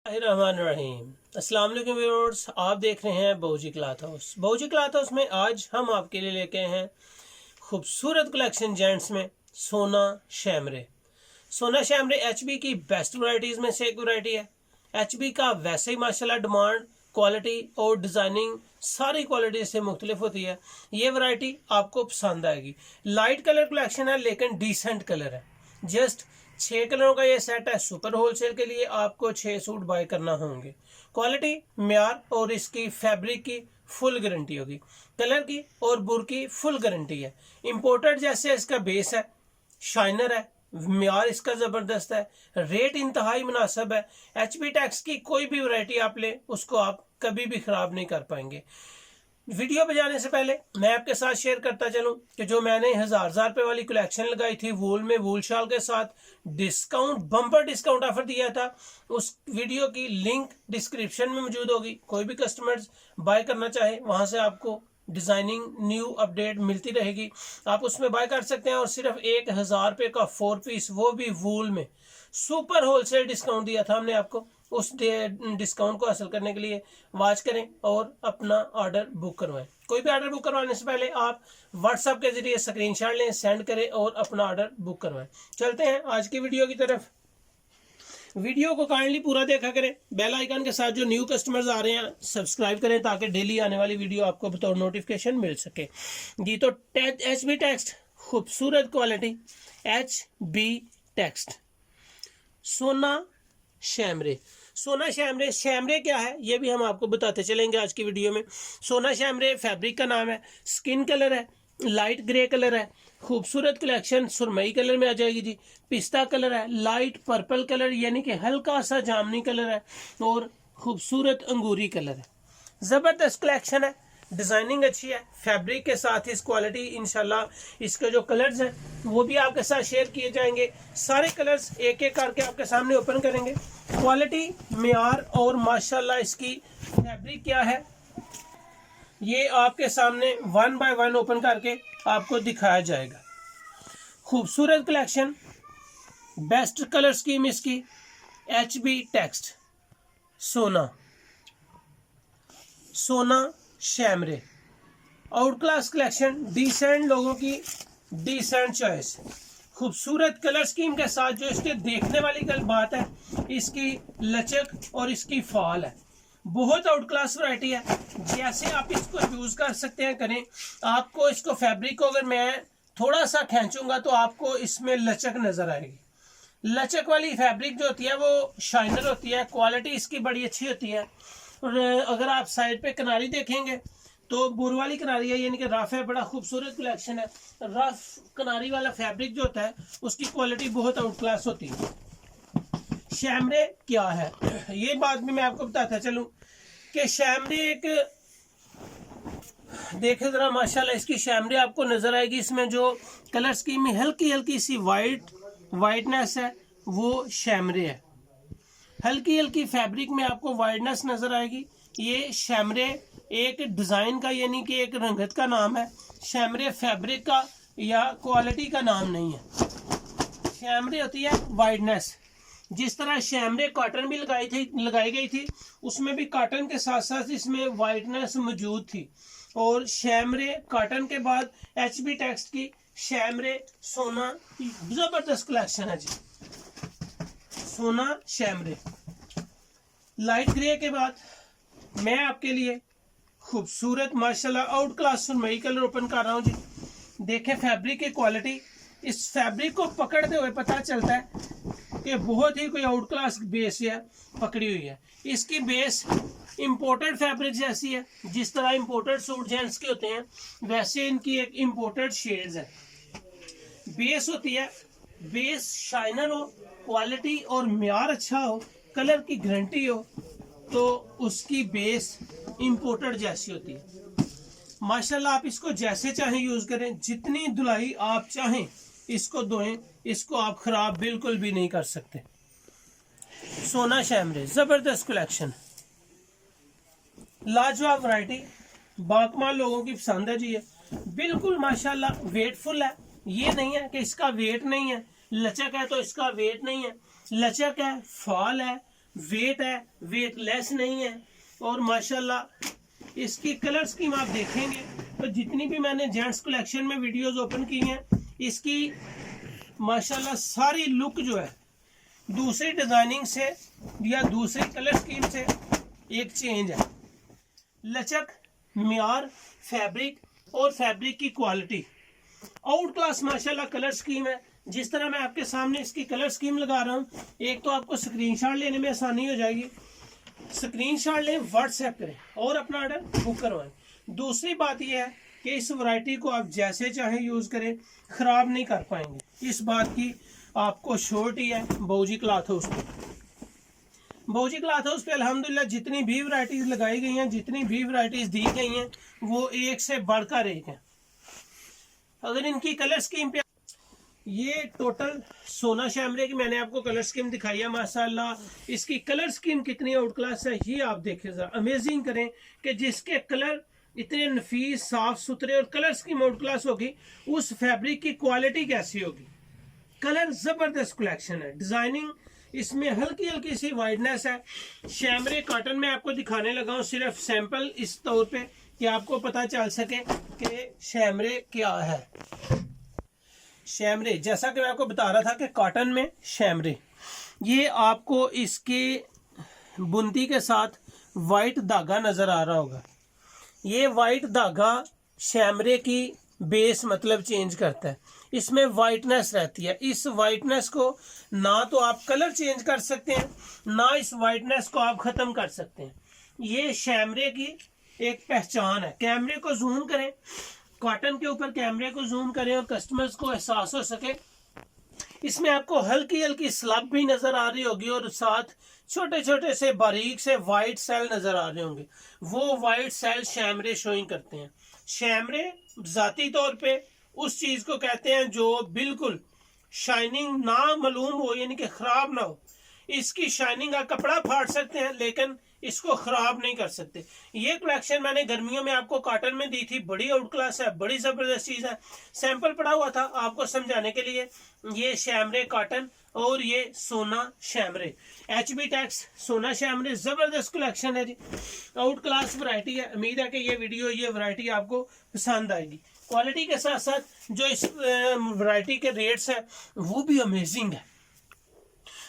रहीम। अस्सलाम वालेकुम व्यूअर्स, आप देख रहे हैं बहूजी क्लॉथ हाउस। बहूजी क्लॉथ हाउस में आज हम आपके लिए लेके हैं खूबसूरत कलेक्शन जेंट्स में सोना शैमरे। सोना शैमरे एचबी की बेस्ट वैरायटीज़ में से एक वैरायटी है। एचबी का वैसे ही माशाल्लाह डिमांड, क्वालिटी और डिज़ाइनिंग सारी क्वालिटी से मुख्तलिफ होती है। ये वैरायटी आपको पसंद आएगी। लाइट कलर कलेक्शन है लेकिन डिसेंट कलर है। जस्ट 6 कलरों का ये सेट है। सुपर होलसेल के लिए आपको 6 सूट बाय करना होंगे। क्वालिटी, म्यार और इसकी फैब्रिक की फुल गारंटी होगी। कलर की और बुर की फुल गारंटी है। इंपोर्टेड जैसे इसका बेस है, शाइनर है, म्यार इसका जबरदस्त है, रेट इंतहाई मुनासिब है। एचबी टैक्स की कोई भी वैरायटी आप ले उसको आप कभी भी खराब नहीं कर पाएंगे। वीडियो पे जाने से पहले मैं आपके साथ शेयर करता चलूं कि जो मैंने हजार रुपए वाली कलेक्शन लगाई थी वूल में, वूल शाल के साथ डिस्काउंट, बम्पर डिस्काउंट ऑफर दिया था, उस वीडियो की लिंक डिस्क्रिप्शन में मौजूद होगी। कोई भी कस्टमर्स बाय करना चाहे वहां से आपको डिजाइनिंग न्यू अपडेट मिलती रहेगी, आप उसमें बाय कर सकते हैं। और सिर्फ 1000 रुपए का 4 पीस, वो भी वूल में, सुपर होलसेल डिस्काउंट दिया था हमने आपको। उस डिस्काउंट को हासिल करने के लिए वॉच करें और अपना ऑर्डर बुक करवाएं। कोई भी ऑर्डर बुक करवाने से पहले आप व्हाट्सएप के जरिए स्क्रीनशॉट लें, सेंड करें और अपना ऑर्डर बुक करवाएं। चलते हैं आज की वीडियो की तरफ। वीडियो को काइंडली पूरा देखा करें। बेल आइकन के साथ जो न्यू कस्टमर्स आ रहे हैं सब्सक्राइब करें ताकि डेली आने वाली वीडियो आपको बतौर नोटिफिकेशन मिल सके जी। तो एचबी टेक्स्ट, खूबसूरत क्वालिटी, एचबी टेक्स्ट, सोना शैमरे। सोना शैमरे, शैमरे क्या है ये भी हम आपको बताते चलेंगे आज की वीडियो में। सोना शैमरे फैब्रिक का नाम है, स्किन कलर है, लाइट ग्रे कलर है, खूबसूरत कलेक्शन सुरमई कलर में आ जाएगी जी। पिस्ता कलर है, लाइट पर्पल कलर यानी कि हल्का सा जामनी कलर है और खूबसूरत अंगूरी कलर है। जबरदस्त कलेक्शन है, डिजाइनिंग अच्छी है, फैब्रिक के साथ इस क्वालिटी। इंशाल्लाह इसके जो कलर्स हैं वो भी आपके साथ शेयर किए जाएंगे। सारे कलर्स एक एक करके आपके सामने ओपन करेंगे। क्वालिटी, म्यार और माशाल्लाह इसकी फैब्रिक क्या है ये आपके सामने 1 बाय 1 ओपन करके आपको दिखाया जाएगा। खूबसूरत कलेक्शन, बेस्ट कलर स्कीम इसकी। एचबी टेक्स्ट सोना शैमरे, आउट क्लास कलेक्शन, डिसेंट लोगों की डिसेंट चॉइस, खूबसूरत कलर स्कीम के साथ। जो इसके देखने वाली गल बात है इसकी लचक और इसकी फॉल है। बहुत आउट क्लास वैरायटी है। जैसे आप इसको यूज कर सकते हैं करें। आपको इसको फैब्रिक को अगर मैं थोड़ा सा खींचूंगा तो आपको इसमें लचक नजर आएगी। लचक वाली फैब्रिक जो होती है वो शाइनर होती है, क्वालिटी इसकी बड़ी अच्छी होती है। और अगर आप साइड पे किनारी देखेंगे तो बुर वाली किनारी है यानी कि रफ है। बड़ा खूबसूरत कलेक्शन है। रफ किनारी वाला फैब्रिक जो होता है उसकी क्वालिटी बहुत आउट क्लास होती है। शैमरे क्या है ये बात भी मैं आपको बताता चलूं कि शैमरे एक, देखे जरा माशाल्लाह इसकी शैमरे आपको नजर आएगी। इसमें जो कलर स्कीम में हल्की हल्की सी वाइटनेस है वो शैमरे है। हल्की हल्की फैब्रिक में आपको वाइटनेस नजर आएगी। ये शैमरे एक डिजाइन का यानी कि एक रंगत का नाम है। शैमरे फैब्रिक का या क्वालिटी का नाम नहीं है। शैमरे होती है वाइटनेस। जिस तरह शैमरे कॉटन भी लगाई गई थी उसमें भी कॉटन के साथ साथ इसमें वाइटनेस मौजूद थी। और शैमरे कॉटन के बाद एचबी टेक्स्ट की शैमरे सोना, जबरदस्त कलेक्शन है जी। सोना शैमरे लाइट ग्रे के बाद मैं आपके लिए खूबसूरत माशाल्लाह आउट क्लास सुरमई कलर ओपन कर रहा हूं जी। देखें फैब्रिक की क्वालिटी। इस फैब्रिक को पकड़ते हुए पता चलता है कि बहुत ही कोई आउट क्लास बेस है पकड़ी हुई है। इसकी बेस इंपोर्टेड फैब्रिक जैसी है। जिस तरह इंपोर्टेड सूट जेंट्स के होते हैं वैसे इनकी एक इंपोर्टेड शेड्स है। बेस होती है, बेस शाइनर हो, क्वालिटी और म्यार अच्छा हो, कलर की गारंटी हो तो उसकी बेस इंपोर्टेड जैसी होती है। माशाल्लाह आप इसको जैसे चाहें यूज करें, जितनी धुलाई आप चाहें इसको धोएं, इसको आप खराब बिल्कुल भी नहीं कर सकते। सोना शैमरे जबरदस्त कलेक्शन, लाजवाब वैरायटी, बाकमाल लोगों की पसंद है जी। ये बिल्कुल माशाल्लाह वेटफुल है। ये नहीं है कि इसका वेट नहीं है, लचक है तो इसका वेट नहीं है। लचक है, फॉल है, वेट है, वेट लेस नहीं है। और माशाल्लाह इसकी कलर स्कीम आप देखेंगे तो जितनी भी मैंने जेंट्स कलेक्शन में वीडियोस ओपन की हैं, इसकी माशाल्लाह सारी लुक जो है दूसरी डिजाइनिंग से या दूसरी कलर स्कीम से एक चेंज है। लचक, म्यार, फैब्रिक और फैब्रिक की क्वालिटी आउट क्लास माशाल्लाह कलर स्कीम है। जिस तरह मैं आपके सामने इसकी कलर स्कीम लगा रहा हूँ, एक तो आपको स्क्रीनशॉट लेने में आसानी हो जाएगी, स्क्रीनशॉट लें, व्हाट्सएप करें और अपना ऑर्डर बुक करवाएं। दूसरी बात यह है कि इस वैरायटी को आप जैसे चाहें यूज़ करें, ख़राब नहीं कर पाएंगे। इस बात की आपको श्योरिटी है बाऊजी क्लॉथ हाउस पे। बाऊजी क्लॉथ हाउस पे अल्हम्दुलिल्लाह जितनी भी वैरायटीज़ लगाई गई हैं, जितनी भी वैरायटीज़ दी गई हैं, वो एक से बढ़कर एक हैं। अगर इनकी कलर स्कीम पे, ये टोटल सोना शैमरे की मैंने आपको कलर स्कीम दिखाई है माशाल्लाह। इसकी कलर स्कीम कितनी आउट क्लास है ये आप देखें जरा, अमेजिंग करें कि जिसके कलर इतने नफीस, साफ सुथरे और कलर स्कीम आउट क्लास होगी, उस फैब्रिक की क्वालिटी कैसी होगी। कलर जबरदस्त कलेक्शन है, डिजाइनिंग इसमें हल्की हल्की सी वाइडनेस है। शैमरे कॉटन में आपको दिखाने लगा हूँ सिर्फ सैंपल इस तौर पे कि आपको पता चल सके कि शैमरे क्या है। शैमरे जैसा कि मैं आपको बता रहा था कि कॉटन में शैमरे, ये आपको इसके बुनती के साथ वाइट धागा नजर आ रहा होगा। ये वाइट धागा शैमरे की बेस मतलब चेंज करता है, इसमें वाइटनेस रहती है। इस वाइटनेस को ना तो आप कलर चेंज कर सकते हैं, ना इस वाइटनेस को आप खत्म कर सकते हैं। ये शैमरे की एक पहचान है। कैमरे को जूम करें, कॉटन के ऊपर कैमरे को जूम करें और कस्टमर्स को एहसास हो सके। इसमें आपको हल्की हल्की स्लब भी नजर आ रही होगी और साथ छोटे छोटे से बारीक से वाइट सेल नजर आ रहे होंगे। वो वाइट सेल शैमरे शोइंग करते हैं। शैमरे जाती तौर पे उस चीज को कहते हैं जो बिल्कुल शाइनिंग ना मालूम हो, यानी कि खराब ना हो। इसकी शाइनिंग का कपड़ा फाड़ सकते हैं लेकिन इसको खराब नहीं कर सकते। ये कलेक्शन मैंने गर्मियों में आपको कॉटन में दी थी, बड़ी आउट क्लास है, बड़ी जबरदस्त चीज है। सैंपल पड़ा हुआ था आपको समझाने के लिए। ये शैमरे कॉटन और ये सोना शैमरे, HB टैक्स सोना शैमरे, जबरदस्त कलेक्शन है जी, आउट क्लास वैरायटी है। उम्मीद है कि ये वीडियो, ये वैरायटी आपको पसंद आएगी। क्वालिटी के साथ साथ जो इस वैरायटी के रेट्स है वो भी अमेजिंग है।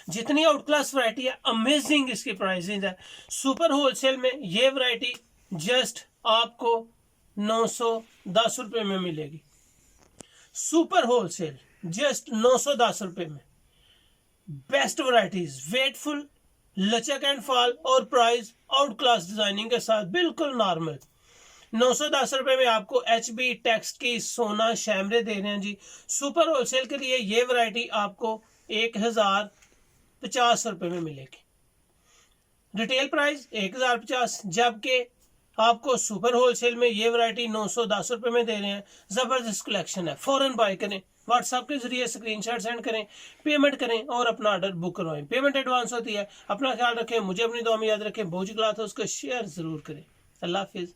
जितनी आउट क्लास वैरायटी है, अमेजिंग इसकी प्राइसिंग है। सुपर होलसेल में ये वैरायटी जस्ट आपको 910 रुपये में मिलेगी। सुपर होलसेल जस्ट 910 रुपये में। बेस्ट वैरायटीज, वेटफुल, लचक एंड फॉल और प्राइस आउट क्लास डिजाइनिंग के साथ बिल्कुल नॉर्मल। 910 रुपये में आपको HB टेक्स्ट की सोना शैमरे दे रहे हैं जी। सुपर होलसेल के लिए ये वैरायटी आपको 1050 रुपये में मिलेगी। रिटेल प्राइस 1050, जबकि आपको सुपर होलसेल में ये वैरायटी 910 रुपये में दे रहे हैं। जबरदस्त कलेक्शन है, फौरन बाय करें, व्हाट्सएप के जरिए स्क्रीनशॉट सेंड करें, पेमेंट करें और अपना ऑर्डर बुक करवाएं। पेमेंट एडवांस होती है। अपना ख्याल रखें, मुझे अपनी दुआ में याद रखें। बाऊजी क्लॉथ हाउस को शेयर जरूर करें। अल्लाह हाफिज।